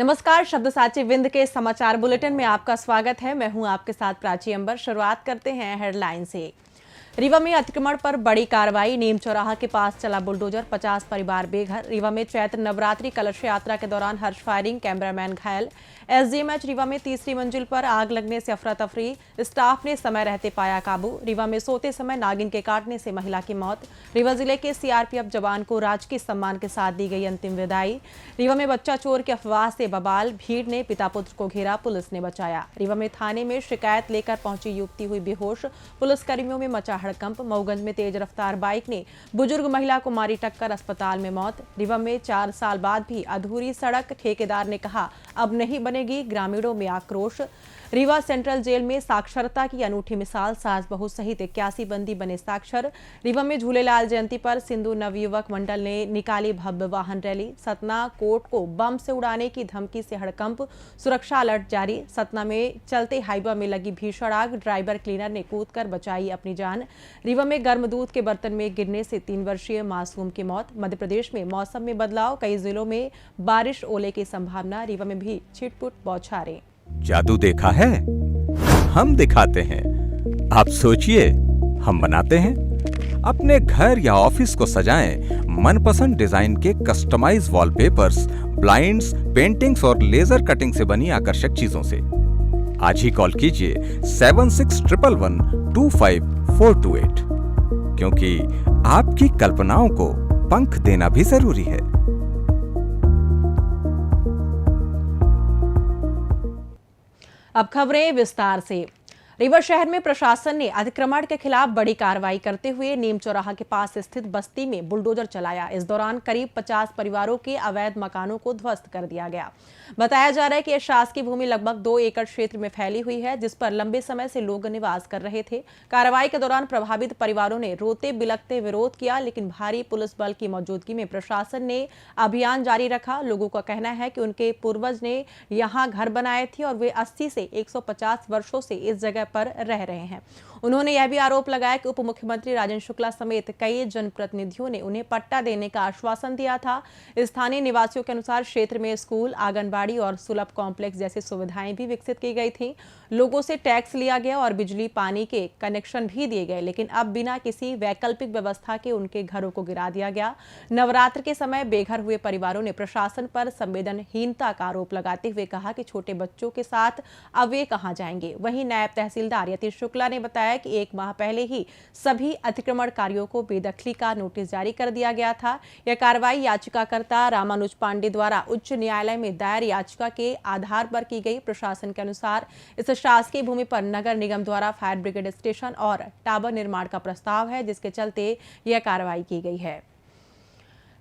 नमस्कार, शब्दसाची विंध्य के समाचार बुलेटिन में आपका स्वागत है। मैं हूं आपके साथ प्राची अंबर। शुरुआत करते हैं हेडलाइन से। रीवा में अतिक्रमण पर बड़ी कार्रवाई। नीम चौराहा के पास चला बुलडोजर, 50 परिवार बेघर। रीवा में चैत्र नवरात्रि कलश यात्रा के दौरान हर्ष फायरिंग, कैमरामैन घायल। एसडीएमएच रीवा में तीसरी मंजिल पर आग लगने से अफरा तफरी, स्टाफ ने समय रहते पाया काबू। रीवा में सोते समय नागिन के काटने से महिला की मौत। रीवा जिले के सीआरपीएफ जवान को राजकीय सम्मान के साथ दी गई अंतिम विदाई। रीवा में बच्चा चोर की अफवाह से बवाल, भीड़ ने पिता पुत्र को घेरा, पुलिस ने बचाया। रीवा में थाने में शिकायत लेकर पहुंची युवती हुई बेहोश, पुलिसकर्मियों में मचा हड़कंप। मऊगंज में तेज रफ्तार बाइक ने बुजुर्ग महिला को मारी टक्कर, अस्पताल में मौत। रीवा में 4 साल बाद भी अधूरी सड़क, ठेकेदार ने कहा अब नहीं बनेगी, ग्रामीणों में आक्रोश। रीवा सेंट्रल जेल में साक्षरता की अनूठी मिसाल, सास बहू सहित 81 बंदी बने साक्षर। रीवा में झूलेलाल जयंती पर सिंधु नवयुवक मंडल ने निकाली भव्य वाहन रैली। सतना कोर्ट को बम से उड़ाने की धमकी से हड़कंप, सुरक्षा अलर्ट जारी। सतना में चलते हाईवे में लगी भीषण आग, ड्राइवर क्लीनर ने कूदकर बचाई अपनी जान। रीवा में गर्म दूध के बर्तन में गिरने से 3 वर्षीय मासूम की मौत। मध्य प्रदेश में मौसम में बदलाव, कई जिलों में बारिश ओले की संभावना। रीवा में भी छिटपुट बौछारें। जादू देखा है, हम दिखाते हैं। आप सोचिए, हम बनाते हैं। अपने घर या ऑफिस को सजाएं मनपसंद डिजाइन के कस्टमाइज वॉलपेपर्स, ब्लाइंड्स, पेंटिंग्स और लेजर कटिंग से बनी आकर्षक चीजों से। आज ही कॉल कीजिए 7611125428, क्योंकि आपकी कल्पनाओं को पंख देना भी जरूरी है। अब खबरें विस्तार से। रीवा शहर में प्रशासन ने अतिक्रमण के खिलाफ बड़ी कार्रवाई करते हुए नीम चौराहा के पास स्थित बस्ती में बुलडोजर चलाया। इस दौरान करीब 50 परिवारों के अवैध मकानों को ध्वस्त कर दिया गया। बताया जा रहा है कि यह शासकीय भूमि लगभग 2 एकड़ क्षेत्र में फैली हुई है, जिस पर लंबे समय से लोग निवास कर रहे थे। कार्रवाई के दौरान प्रभावित परिवारों ने रोते बिलखते विरोध किया, लेकिन भारी पुलिस बल की मौजूदगी में प्रशासन ने अभियान जारी रखा। लोगों का कहना है कि उनके पूर्वज ने यहाँ घर बनाए थे और वे 80 से 150 वर्षों से इस जगह पर रह रहे हैं। उन्होंने यह भी आरोप लगाया कि उप मुख्यमंत्री राजेंद्र शुक्ला समेत कई जनप्रतिनिधियों ने उन्हें पट्टा देने का आश्वासन दिया था। स्थानीय निवासियों के अनुसार क्षेत्र में स्कूल, आंगनबाड़ी और सुलभ कॉम्प्लेक्स जैसी सुविधाएं भी विकसित की गई थी। लोगों से टैक्स लिया गया और बिजली पानी के कनेक्शन भी दिए गए, लेकिन अब बिना किसी वैकल्पिक व्यवस्था के उनके घरों को गिरा दिया गया। नवरात्र के समय बेघर हुए परिवारों ने प्रशासन पर संवेदनहीनता का आरोप लगाते हुए कहा कि छोटे बच्चों के साथ अब वे कहां जाएंगे। वहीं नायब तहसीलदार यतीश शुक्ला ने बताया कि 1 माह पहले ही सभी अतिक्रमणकारियों को बेदखली का नोटिस जारी कर दिया गया था। यह कार्रवाई याचिकाकर्ता रामानुज पांडे द्वारा उच्च न्यायालय में दायर याचिका के आधार पर की गई। प्रशासन के अनुसार इस शासकीय भूमि पर नगर निगम द्वारा फायर ब्रिगेड स्टेशन और टावर निर्माण का प्रस्ताव है, जिसके चलते यह कार्रवाई की गई है।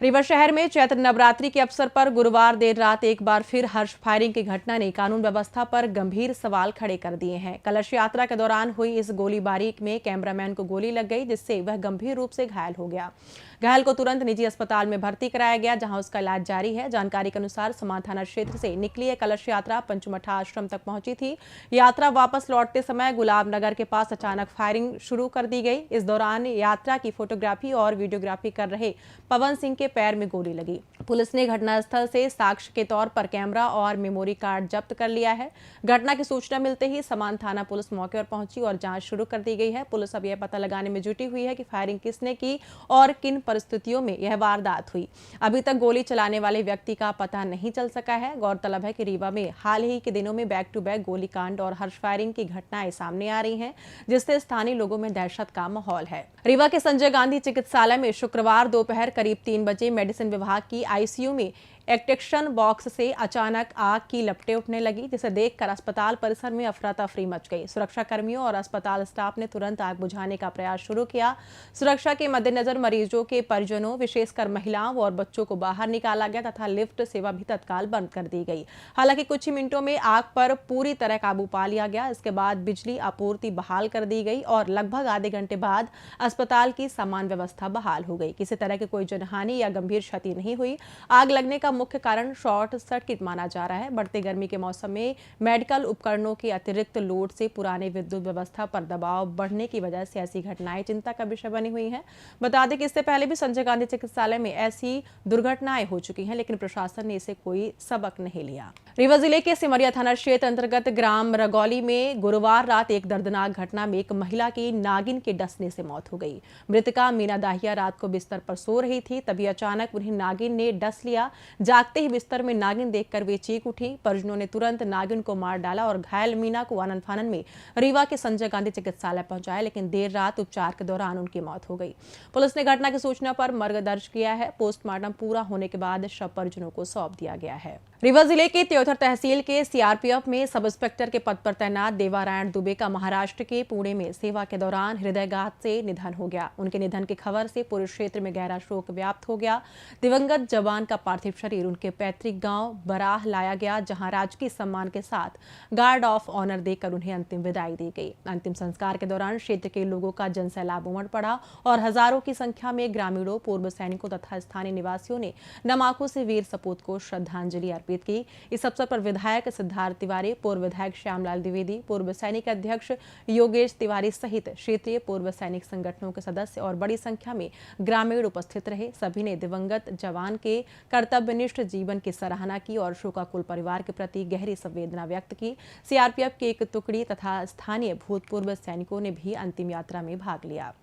रीवा शहर में चैत्र नवरात्रि के अवसर पर गुरुवार देर रात एक बार फिर हर्ष फायरिंग की घटना ने कानून व्यवस्था पर गंभीर सवाल खड़े कर दिए हैं। कलश यात्रा के दौरान हुई इस गोलीबारी में कैमरामैन को गोली लग गई, जिससे वह गंभीर रूप से घायल हो गया। घायल को तुरंत निजी अस्पताल में भर्ती कराया गया, जहां उसका इलाज जारी है। जानकारी के अनुसार समान थाना क्षेत्र से निकली यह कलश यात्रा पंचमठा आश्रम तक पहुंची थी। यात्रा वापस लौटते समय गुलाब नगर के पास अचानक फायरिंग शुरू कर दी गई। इस दौरान यात्रा की फोटोग्राफी और वीडियोग्राफी कर रहे पवन सिंह के पैर में गोली लगी। पुलिस ने घटनास्थल से साक्ष्य के तौर पर कैमरा और मेमोरी कार्ड जब्त कर लिया है। घटना की सूचना मिलते ही समान थाना पुलिस मौके पर पहुंची और जांच शुरू कर दी गई है। पुलिस अब यह पता लगाने में जुटी हुई है कि फायरिंग किसने की और किन परिस्थितियों में यह वारदात हुई। अभी तक गोली चलाने वाले व्यक्ति का पता नहीं चल सका है। गौरतलब है कि रीवा में हाल ही के दिनों में बैक टू बैक गोलीकांड और हर्ष फायरिंग की घटनाएं सामने आ रही हैं, जिससे स्थानीय लोगों में दहशत का माहौल है। रीवा के संजय गांधी चिकित्सालय में शुक्रवार दोपहर करीब 3 बजे मेडिसिन विभाग की आईसीयू में एक्सट्रैक्शन बॉक्स से अचानक आग की लपटें उठने लगी, जिसे देखकर अस्पताल परिसर में अफरा तफरी मच गई। सुरक्षा कर्मियों और अस्पताल स्टाफ ने तुरंत आग बुझाने का प्रयास शुरू किया। सुरक्षा के मद्देनजर मरीजों के परिजनों, विशेषकर महिलाओं और बच्चों को बाहर निकाला गया तथा लिफ्ट सेवा भी तत्काल बंद कर दी गई। हालांकि कुछ ही मिनटों में आग पर पूरी तरह काबू पा लिया गया। इसके बाद बिजली आपूर्ति बहाल कर दी गई और लगभग आधे घंटे बाद अस्पताल की सामान्य व्यवस्था बहाल हो गई। किसी तरह की कोई जनहानि या गंभीर क्षति नहीं हुई। आग लगने का मुख्य कारण शॉर्ट सर्किट माना जा रहा है। बढ़ते गर्मी के मौसम में मेडिकल उपकरणों के अतिरिक्त लोड से पुराने विद्युत व्यवस्था पर दबाव बढ़ने की वजह से ऐसी घटनाएं चिंता का विषय बनी हुई हैं। बता दें कि इससे पहले भी संजय गांधी चिकित्सालय में ऐसी दुर्घटनाएं हो चुकी हैं, लेकिन प्रशासन ने इसे कोई सबक नहीं लिया। रीवा जिले के सिमरिया थाना क्षेत्र अंतर्गत ग्राम रगौली में गुरुवार रात एक दर्दनाक घटना में एक महिला की नागिन के डसने से मौत हो गई। मृतका मीना दाहिया रात को बिस्तर पर सो रही थी, तभी अचानक उन्हें नागिन ने डस लिया। जागते ही बिस्तर में नागिन देखकर वे चीख उठी। परिजनों ने तुरंत नागिन को मार डाला और घायल मीना को आनन फानन में रीवा के संजय गांधी चिकित्सालय पहुंचाया, लेकिन देर रात उपचार के दौरान उनकी मौत हो गई। पुलिस ने घटना की सूचना पर मर्ग दर्ज किया है। पोस्टमार्टम पूरा होने के बाद शव परिजनों को सौंप दिया गया है। रीवा जिले के त्योथर तहसील के सीआरपीएफ में सब इंस्पेक्टर के पद पर तैनात देवारायण दुबे का महाराष्ट्र के पुणे में सेवा के दौरान हृदयघात से निधन हो गया। उनके निधन की खबर से पूरे क्षेत्र में गहरा शोक व्याप्त हो गया। दिवंगत जवान का पार्थिव शरीर उनके पैतृक गांव बराह लाया गया, जहां राजकीय सम्मान के साथ गार्ड ऑफ ऑनर देकर उन्हें अंतिम विदाई दी गई। अंतिम संस्कार के दौरान क्षेत्र के लोगों का जनसैलाब उमड़ पड़ा और हजारों की संख्या में ग्रामीणों, पूर्व सैनिकों तथा स्थानीय निवासियों ने नम आंखों से वीर सपूत को श्रद्धांजलि अर्पित की। इस अवसर पर विधायक सिद्धार्थ तिवारी, पूर्व विधायक श्यामलाल द्विवेदी, पूर्व सैनिक अध्यक्ष योगेश तिवारी सहित क्षेत्रीय पूर्व सैनिक संगठनों के सदस्य और बड़ी संख्या में ग्रामीण उपस्थित रहे। सभी ने दिवंगत जवान के कर्तव्यनिष्ठ जीवन की सराहना की और शोकाकुल परिवार के प्रति गहरी संवेदना व्यक्त की। सीआरपीएफ की एक टुकड़ी तथा स्थानीय भूतपूर्व सैनिकों ने भी अंतिम यात्रा में भाग लिया।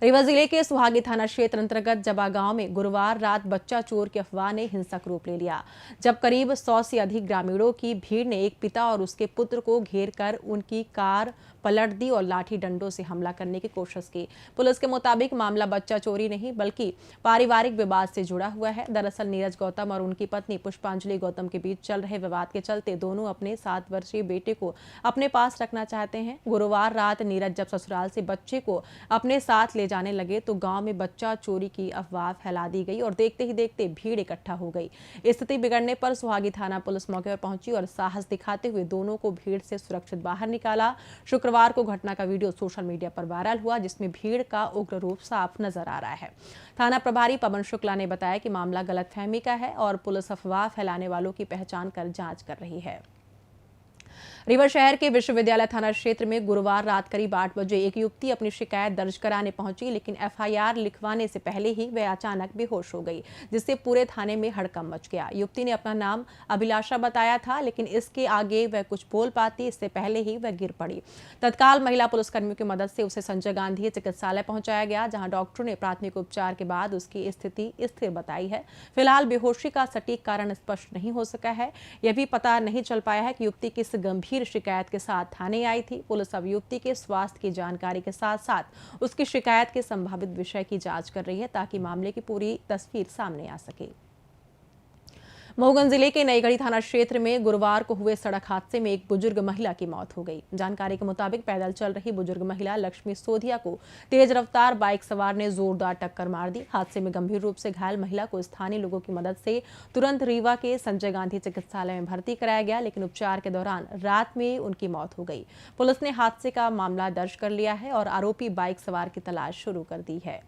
रीवा जिले के सुहागी थाना क्षेत्र अंतर्गत जबा गांव में गुरुवार रात बच्चा चोर की अफवाह ने हिंसक रूप ले लिया, जब करीब 100 से अधिक ग्रामीणों की भीड़ ने एक पिता और उसके पुत्र को घेर कर उनकी कार पलट दी और लाठी डंडों से हमला करने की कोशिश की। पुलिस के मुताबिक मामला बच्चा चोरी नहीं बल्कि पारिवारिक विवाद से जुड़ा हुआ है। दरअसल नीरज गौतम और उनकी पत्नी पुष्पांजलि गौतम के बीच चल रहे विवाद के चलते दोनों अपने 7 वर्षीय बेटे को अपने पास रखना चाहते हैं। गुरुवार रात नीरज जब ससुराल से बच्चे को अपने साथ ले जाने लगे तो गांव में बच्चा चोरी की अफवाह फैला दी गई और देखते ही देखते भीड़ इकट्ठा हो गई। स्थिति बिगड़ने पर सुहागी थाना पुलिस मौके पर पहुंची और साहस दिखाते हुए दोनों को भीड़ से सुरक्षित बाहर निकाला। शुक्रवार को घटना का वीडियो सोशल मीडिया पर वायरल हुआ, जिसमें भीड़ का उग्र रूप साफ नजर आ रहा है। थाना प्रभारी पवन शुक्ला ने बताया कि मामला गलतफहमी का है और पुलिस अफवाह फैलाने वालों की पहचान कर जांच कर रही है। रीवा शहर के विश्वविद्यालय थाना क्षेत्र में गुरुवार रात करीब 8 बजे एक युवती अपनी शिकायत दर्ज कराने पहुंची, लेकिन एफआईआर लिखवाने से पहले ही वह अचानक बेहोश हो गई, जिससे पूरे थाने में हड़कंप मच गया। युवती ने अपना नाम अभिलाषा बताया था, लेकिन इसके आगे वह कुछ बोल पाती इससे पहले ही वह गिर पड़ी। तत्काल महिला पुलिसकर्मियों की मदद से उसे संजय गांधी चिकित्सालय पहुंचाया गया, जहां डॉक्टरों ने प्राथमिक उपचार के बाद उसकी स्थिति स्थिर बताई है। फिलहाल बेहोशी का सटीक कारण स्पष्ट नहीं हो सका है। यह भी पता नहीं चल पाया है कि युवती किस गंभीर शिकायत के साथ थाने आई थी। पुलिस अब युवती के स्वास्थ्य की जानकारी के साथ साथ उसकी शिकायत के संभावित विषय की जांच कर रही है, ताकि मामले की पूरी तस्वीर सामने आ सके। मऊगंज जिले के नईगढ़ी थाना क्षेत्र में गुरुवार को हुए सड़क हादसे में एक बुजुर्ग महिला की मौत हो गई। जानकारी के मुताबिक पैदल चल रही बुजुर्ग महिला लक्ष्मी सोधिया को तेज रफ्तार बाइक सवार ने जोरदार टक्कर मार दी। हादसे में गंभीर रूप से घायल महिला को स्थानीय लोगों की मदद से तुरंत रीवा के संजय गांधी चिकित्सालय में भर्ती कराया गया, लेकिन उपचार के दौरान रात में उनकी मौत हो गई। पुलिस ने हादसे का मामला दर्ज कर लिया है और आरोपी बाइक सवार की तलाश शुरू कर दी है।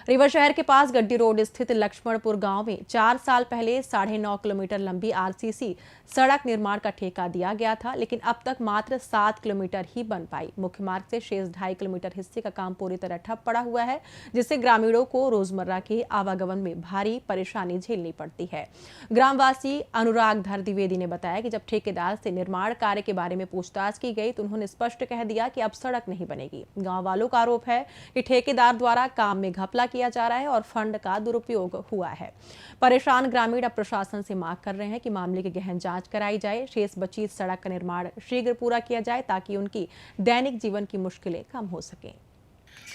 रीवा शहर के पास गड्डी रोड स्थित लक्ष्मणपुर गांव में 4 साल पहले 9.5 किलोमीटर लंबी आरसीसी सड़क निर्माण का ठेका दिया गया था, लेकिन अब तक मात्र 7 किलोमीटर ही बन पाई। मुख्य मार्ग से शेष 2.5 किलोमीटर हिस्से का काम पूरी तरह ठप पड़ा हुआ है, जिससे ग्रामीणों को रोजमर्रा के आवागमन में भारी परेशानी झेलनी पड़ती है। ग्रामवासी अनुराग धर द्विवेदी ने बताया कि जब ठेकेदार से निर्माण कार्य के बारे में पूछताछ की गई तो उन्होंने स्पष्ट कह दिया कि अब सड़क नहीं बनेगी। गाँव वालों का आरोप है कि ठेकेदार द्वारा काम में घपला किया जा रहा है और फंड का दुरुपयोग हुआ है। परेशान ग्रामीण अब प्रशासन से मांग कर रहे हैं कि मामले की गहन जांच कराई जाए, शेष बची सड़क का निर्माण शीघ्र पूरा किया जाए ताकि उनकी दैनिक जीवन की मुश्किलें कम हो सकें।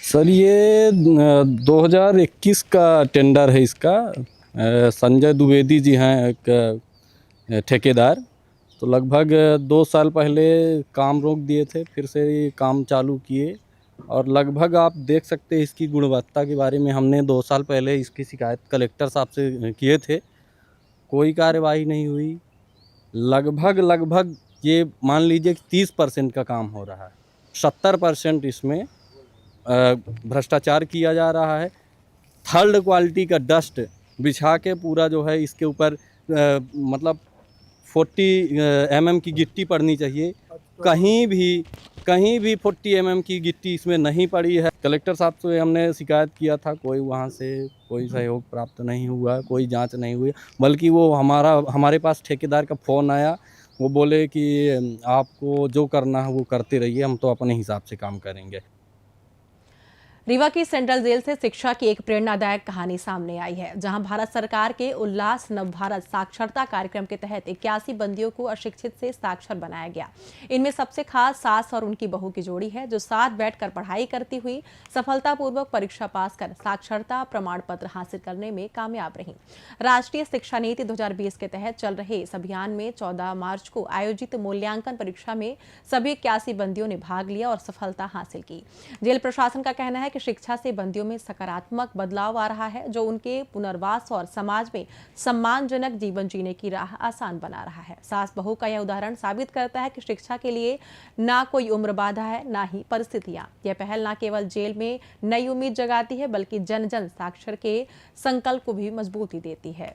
सर, ये 2021 का टेंडर है इसका। संजय द्विवेदी जी हैं एक ठेकेदार, तो लगभग 2 साल पहले काम रोक दिए थे, फिर से ये काम चालू किए और लगभग आप देख सकते हैं इसकी गुणवत्ता के बारे में हमने 2 साल पहले इसकी शिकायत कलेक्टर साहब से किए थे, कोई कार्यवाही नहीं हुई। लगभग ये मान लीजिए कि 30% का काम हो रहा है, 70% इसमें भ्रष्टाचार किया जा रहा है। थर्ड क्वालिटी का डस्ट बिछा के पूरा जो है इसके ऊपर मतलब 40 mm की गिट्टी पड़नी चाहिए। कहीं भी 40 mm की गिट्टी इसमें नहीं पड़ी है। कलेक्टर साहब से हमने शिकायत किया था, कोई वहाँ से कोई सहयोग प्राप्त नहीं हुआ, कोई जांच नहीं हुई, बल्कि वो हमारे पास ठेकेदार का फ़ोन आया। वो बोले कि आपको जो करना है वो करते रहिए, हम तो अपने हिसाब से काम करेंगे। रीवा की सेंट्रल जेल से शिक्षा की एक प्रेरणादायक कहानी सामने आई है, जहां भारत सरकार के उल्लास नव भारत साक्षरता कार्यक्रम के तहत 81 बंदियों को अशिक्षित से साक्षर बनाया गया। इनमें सबसे खास सास और उनकी बहू की जोड़ी है, जो साथ बैठकर पढ़ाई करती हुई सफलतापूर्वक परीक्षा पास कर साक्षरता प्रमाण पत्र हासिल करने में कामयाब रही। राष्ट्रीय शिक्षा नीति 2020 के तहत चल रहे इस अभियान में 14 मार्च को आयोजित मूल्यांकन परीक्षा में सभी 81 बंदियों ने भाग लिया और सफलता हासिल की। जेल प्रशासन का कहना है कि शिक्षा से बंदियों में सकारात्मक बदलाव आ रहा है, जो उनके पुनर्वास और समाज में सम्मानजनक जीवन जीने की राह आसान बना रहा है। सास बहू का यह उदाहरण साबित करता है कि शिक्षा के लिए ना कोई उम्र बाधा है, ना ही परिस्थितियां। यह पहल न केवल जेल में नई उम्मीद जगाती है, बल्कि जन जन साक्षर के संकल्प को भी मजबूती देती है।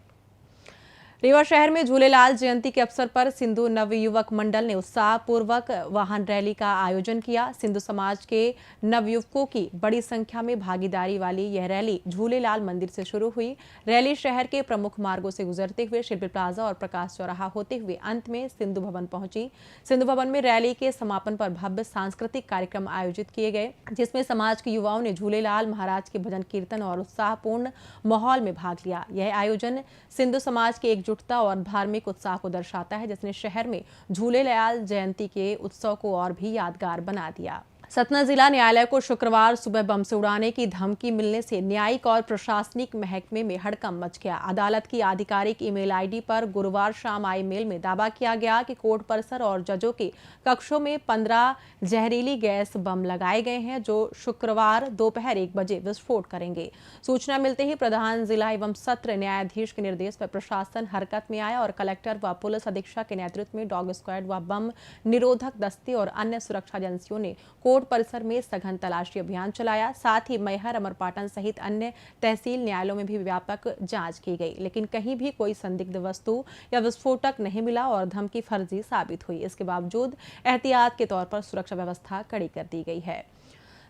रीवा शहर में झूलेलाल जयंती के अवसर पर सिंधु नवयुवक मंडल ने उत्साहपूर्वक वाहन रैली का आयोजन किया। सिंधु समाज के नवयुवकों की बड़ी संख्या में भागीदारी वाली यह रैली झूलेलाल मंदिर से शुरू हुई। रैली शहर के प्रमुख मार्गों से गुजरते हुए शिल्पी प्लाजा और प्रकाश चौराहा होते हुए अंत में सिंधु भवन पहुंची। सिंधु भवन में रैली के समापन पर भव्य सांस्कृतिक कार्यक्रम आयोजित किए गए, जिसमें समाज के युवाओं ने झूलेलाल महाराज के भजन कीर्तन और उत्साहपूर्ण माहौल में भाग लिया। यह आयोजन सिंधु समाज के एकजुटता और धार्मिक उत्साह को दर्शाता है, जिसने शहर में झूलेलाल जयंती के उत्सव को और भी यादगार बना दिया। सतना जिला न्यायालय को शुक्रवार सुबह बम से उड़ाने की धमकी मिलने से न्यायिक और प्रशासनिक महकमे में हड़कंप मच गया। अदालत की आधिकारिक ईमेल आईडी पर गुरुवार शाम आई मेल में दावा किया गया कि कोर्ट परिसर और जजों के कक्षों में 15 जहरीली गैस बम लगाए गए हैं, जो शुक्रवार दोपहर 1 बजे विस्फोट करेंगे। सूचना मिलते ही प्रधान जिला एवं सत्र न्यायाधीश के निर्देश पर प्रशासन हरकत में आया और कलेक्टर व पुलिस अधीक्षक के नेतृत्व में डॉग स्क्वाड व बम निरोधक दस्ते और अन्य सुरक्षा एजेंसियों ने कोर्ट परिसर में सघन तलाशी अभियान चलाया। साथ ही मैहर, अमरपाटन सहित अन्य तहसील न्यायालयों में भी व्यापक जांच की गई, लेकिन कहीं भी कोई संदिग्ध वस्तु या विस्फोटक नहीं मिला और धमकी फर्जी साबित हुई। इसके बावजूद एहतियात के तौर पर सुरक्षा व्यवस्था कड़ी कर दी गई है।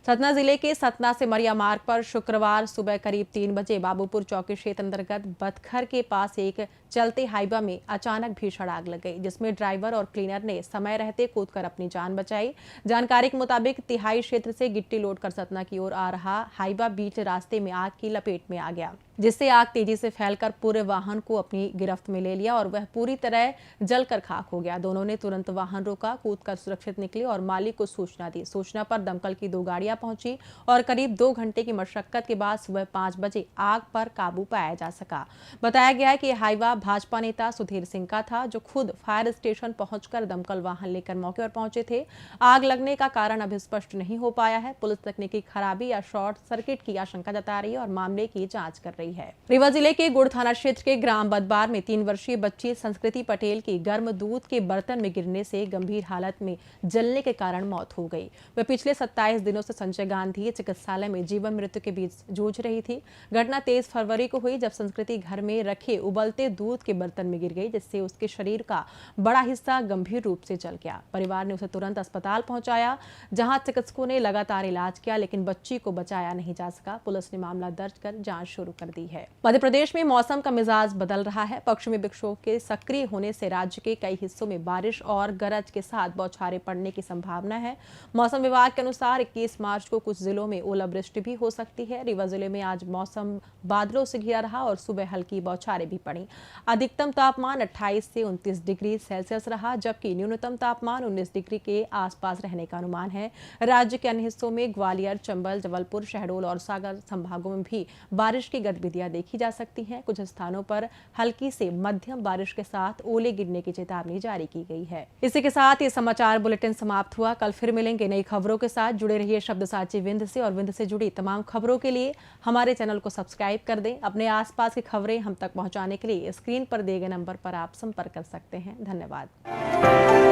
सतना जिले के सतना से मरिया मार्ग पर शुक्रवार सुबह करीब 3 बजे बाबूपुर चौकी क्षेत्र अंतर्गत बतखर के पास एक चलते हाईवा में अचानक भीषण आग लग गई, जिसमें ड्राइवर और क्लीनर ने समय रहते कूदकर अपनी जान बचाई। जानकारी के मुताबिक तिहाई क्षेत्र से गिट्टी लोड कर सतना की ओर आ रहा हाईवा बीच रास्ते में आग की लपेट में आ गया, जिससे आग तेजी से फैलकर पूरे वाहन को अपनी गिरफ्त में ले लिया और वह पूरी तरह जलकर खाक हो गया। दोनों ने तुरंत वाहन रोका, कूदकर सुरक्षित निकले और मालिक को सूचना दी। सूचना पर दमकल की 2 गाड़ियां पहुंची और करीब 2 घंटे की मशक्कत के बाद सुबह 5 बजे आग पर काबू पाया जा सका। बताया गया है कि हाईवा भाजपा नेता सुधीर सिंह का था, जो खुद फायर स्टेशन पहुंचकर दमकल वाहन लेकर मौके पर पहुंचे थे। आग लगने का कारण अभी स्पष्ट नहीं हो पाया है। पुलिस तकनीकी खराबी या शॉर्ट सर्किट की आशंका जता रही है और मामले की जांच कर रही है। रीवा जिले के गुड़ थाना क्षेत्र के ग्राम बदबार में 3 वर्षीय बच्ची संस्कृति पटेल की गर्म दूध के बर्तन में गिरने से गंभीर हालत में जलने के कारण मौत हो गई। वह पिछले 27 दिनों से संजय गांधी चिकित्सालय में जीवन मृत्यु के बीच जूझ रही थी। घटना 23 फरवरी को हुई, जब संस्कृति घर में रखे उबलते दूध के बर्तन में गिर गई, जिससे उसके शरीर का बड़ा हिस्सा गंभीर रूप से जल गया। परिवार ने उसे तुरंत अस्पताल पहुंचाया, जहां चिकित्सकों ने लगातार इलाज किया, लेकिन बच्ची को बचाया नहीं जा सका। पुलिस ने मामला दर्ज कर जांच शुरू कर दी है। मध्य प्रदेश में मौसम का मिजाज बदल रहा है। पश्चिमी विक्षोभ के सक्रिय होने से राज्य के कई हिस्सों में बारिश और गरज के साथ बौछारें पड़ने की संभावना है। मौसम विभाग के अनुसार 21 मार्च को कुछ जिलों में ओलावृष्टि भी हो सकती है। रीवा जिले में आज मौसम बादलों से घिरा रहा और सुबह हल्की बौछारें भी पड़ी। अधिकतम तापमान 28 से 29 डिग्री सेल्सियस रहा, जबकि न्यूनतम तापमान 19 डिग्री के आसपास रहने का अनुमान है। राज्य के अन्य हिस्सों में ग्वालियर, चंबल, जबलपुर, शहडोल और सागर संभागों में भी बारिश की गतिविधियां देखी जा सकती हैं। कुछ स्थानों पर हल्की से मध्यम बारिश के साथ ओले गिरने की चेतावनी जारी की गई है। इसी के साथ ये समाचार बुलेटिन समाप्त हुआ। कल फिर मिलेंगे नई खबरों के साथ। जुड़े रहिए शब्दसाची विंध्य से और विंध्य से जुड़ी तमाम खबरों के लिए हमारे चैनल को सब्सक्राइब कर दें। अपने आसपास की खबरें हम तक पहुंचाने के लिए स्क्रीन पर दिए गए नंबर पर आप संपर्क कर सकते हैं। धन्यवाद।